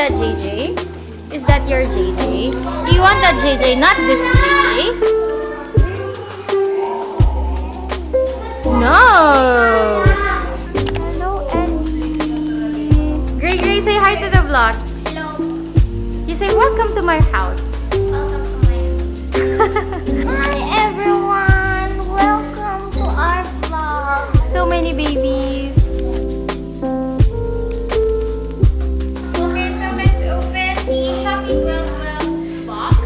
that JJ? Is that your JJ? You want that JJ, not this JJ? No. Hello, Ellie. Gray, say hi to the vlog. Hello. You say welcome to my house. Welcome to my house. Hi everyone. Welcome to our vlog. So many babies. Okay, so let's open the Shopee 1212 box.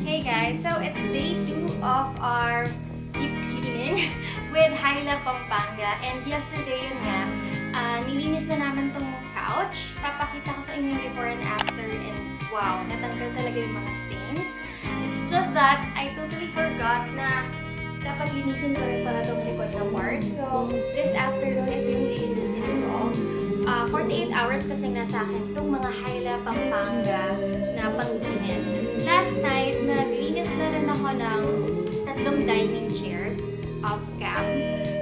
Hey guys, so it's day 2 of our deep cleaning with Hyla Pampanga. And yesterday yun nga, nilinis na namin tong couch. Papakita ko sa inyo yung before and after, and wow, natanggal talaga yung mga stains. It's just that I totally forgot na dapat linisin ko rin pala itong likod na part. So this afternoon, ito yung lilinisin ko. 48 hours kasi nasa akin itong mga Hyla Pampanga na panglinis. Last night, naglinis na rin ako ng 3 dining chairs off cam.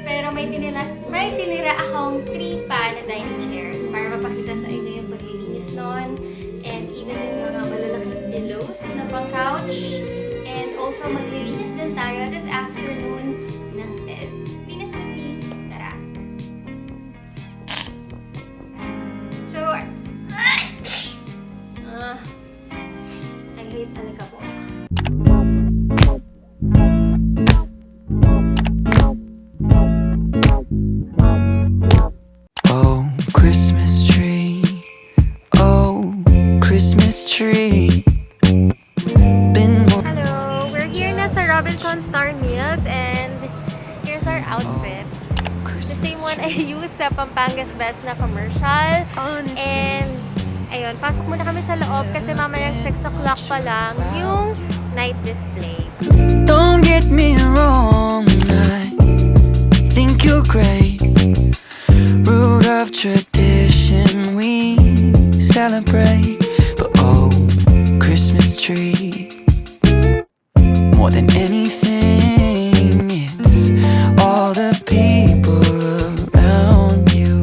Pero may tinira akong 3 pa na dining chairs para mapakita sa inyo yung paglilinis nun. And even yung mga malalaking pillows na pang couch. And also maglilinis din tayo this afternoon ng bed. Linis with me. Tara! So, I hate alikabok. Oh, Christmas tree. Oh, Christmas tree. Hello! We're here na sa Robinson Star Mills and here's our outfit. The same one I use sa Pampanga's Best na commercial. And ayun, pasok muna kami sa loob kasi mamayang 6 o'clock pa lang yung night display. Don't get me wrong, I think you're great. Root of tradition we celebrate. But oh, Christmas tree, more than anything, it's all the people around you.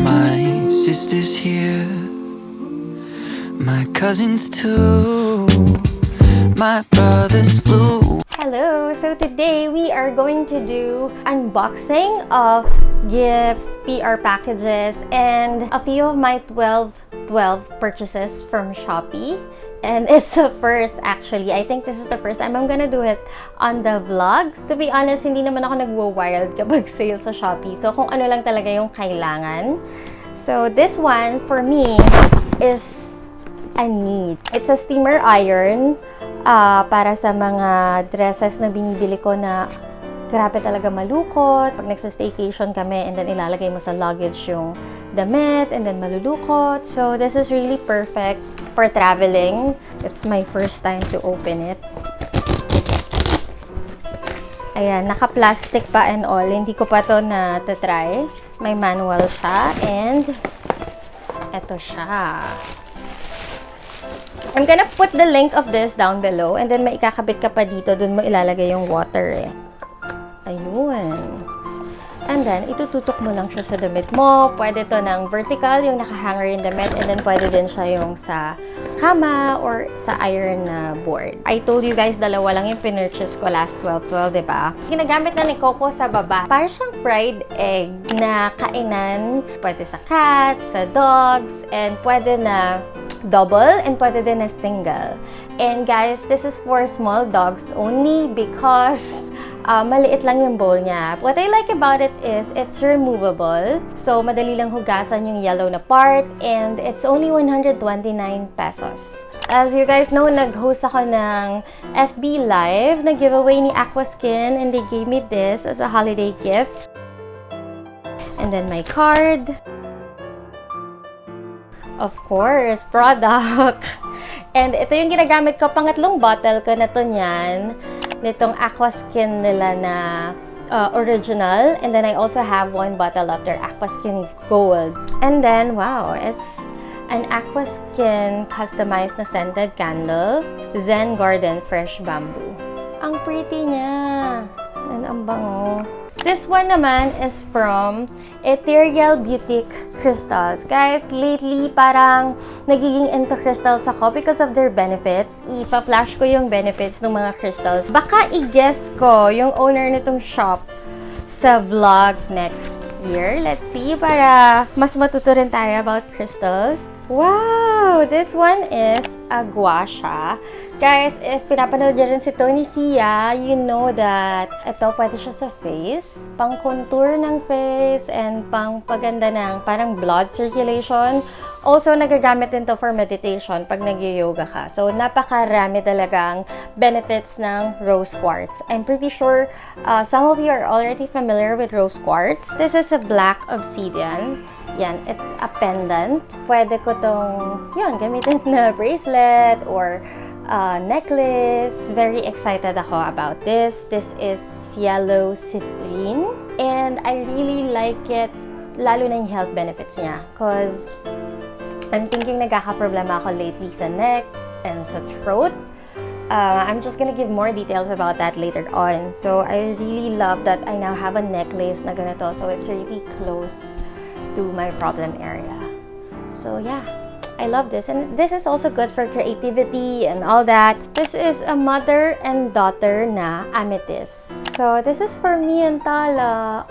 My sister's here, my cousins too, my brothers flew. Hello! So today we are going to do unboxing of gifts, PR packages, and a few of my 12/12 purchases from Shopee. And it's the first, actually. I think this is the first time I'm gonna do it on the vlog. To be honest, hindi naman ako nagwo-wild kapag sale sa Shopee. So, kung ano lang talaga yung kailangan. So, this one, for me, is a need. It's a steamer iron. para sa mga dresses na binibili ko na grabe talaga malukot. Pag nagsa-staycation kami and then ilalagay mo sa luggage yung damit and then malulukot. So, this is really perfect for traveling. It's my first time to open it. Ayan, naka-plastic pa and all. Hindi ko pa to na-try. May manual siya and eto siya. I'm gonna put the link of this down below and then may ikakabit ka pa dito. Dun mo ilalagay yung water eh. Ayun. And then, itututok mo lang siya sa damit mo. Pwede to ng vertical, yung nakahanger yung damit. And then, pwede din siya yung sa kama or sa iron na board. I told you guys, dalawa lang yung pinurchase ko last 12/12, diba? Ginagamit na ni Coco sa baba. Parang siyang fried egg na kainan. Pwede sa cats, sa dogs, and pwede na double, and pwede din na single. And guys, this is for small dogs only because maliit lang yung bowl niya. What I like about it is it's removable. So, madali lang hugasan yung yellow na part and it's only 129 pesos. As you guys know, nag-host ako ng FB Live na giveaway ni Aqua Skin and they gave me this as a holiday gift. And then my card. Of course, product. And ito yung ginagamit ko, pangatlong bottle ko na to niyan. Nitong Aqua Skin nila na original. And then I also have one bottle of their Aqua Skin Gold. And then, wow, it's an Aqua Skin customized na scented candle. Zen Garden Fresh Bamboo. Ang pretty niya. And ang bango. This one naman is from Ethereal Boutique Crystals. Guys, lately parang nagiging into crystals ako because of their benefits. Ipa-flash ko yung benefits ng mga crystals. Baka i-guess ko yung owner nitong shop sa vlog next year. Let's see, para mas matuto rin tayo about crystals. Wow! This one is a gua siya. Guys, if pinapanood niyo rin si Tony Sia, you know that ito pwede siya sa face. Pang contour ng face and pang paganda ng parang blood circulation. Also, nagagamit din to for meditation pag nag-yoga ka. So, napakarami talagang benefits ng rose quartz. I'm pretty sure some of you are already familiar with rose quartz. This is a black obsidian. Yan, it's a pendant. Pwede ko tong, yun, gamitin na bracelet or necklace. Very excited ako about this. This is yellow citrine. And I really like it, lalo na yung health benefits niya. Because I'm thinking nagkakaproblema ako lately sa neck and sa throat. I'm just gonna give more details about that later on. So, I really love that I now have a necklace na ganito. So, it's really close to my problem area. So, yeah. I love this. And this is also good for creativity and all that. This is a mother and daughter na amethyst. So, this is for me and Tala.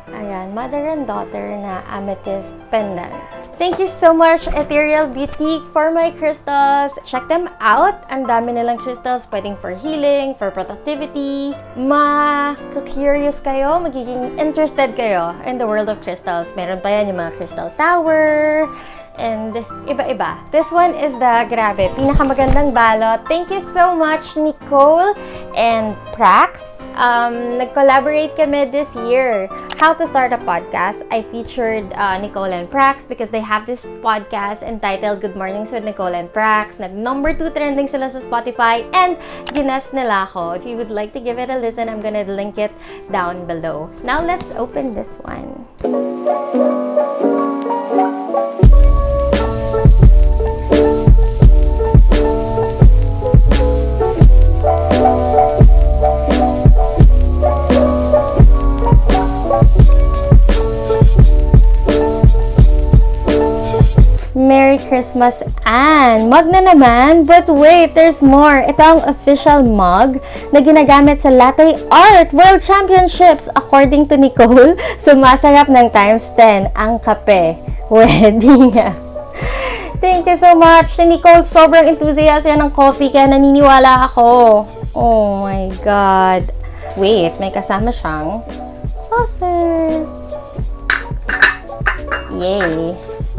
Ayan, mother and daughter na amethyst pendant. Thank you so much, Ethereal Boutique, for my crystals. Check them out. Ang dami nilang crystals, pwedeng for healing, for productivity. Ma-curious kayo, magiging interested kayo in the world of crystals. Meron pa yan yung mga crystal tower, and iba-iba. This one is the, grabe, pinakamagandang balot. Thank you so much, Nicole and Prax. Nag-collaborate kami this year. How to Start a Podcast. I featured Nicole and Prax because they have this podcast entitled Good Mornings with Nicole and Prax. Nag-number 2 trending sila sa Spotify and ginas nila ako. If you would like to give it a listen, I'm gonna link it down below. Now, let's open this one. Merry Christmas, Anne! Mug na naman, but wait, there's more. Ito ang official mug na ginagamit sa Latte Art World Championships. According to Nicole, sumasarap ng times 10 ang kape. Wedding nga. Thank you so much. Si Nicole, sobrang enthusiast yan ng coffee, kaya naniniwala ako. Oh my God. Wait, may kasama siyang saucer. Yay!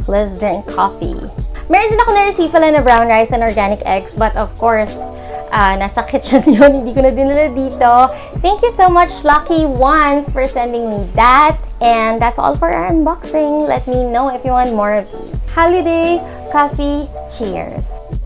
Let's drink coffee. Meron din ako na-receive pala na brown rice and organic eggs, but of course, nasa kitchen yun, hindi ko na dinala dito. Thank you so much, Lucky Ones, for sending me that. And that's all for our unboxing. Let me know if you want more of these. Holiday coffee cheers!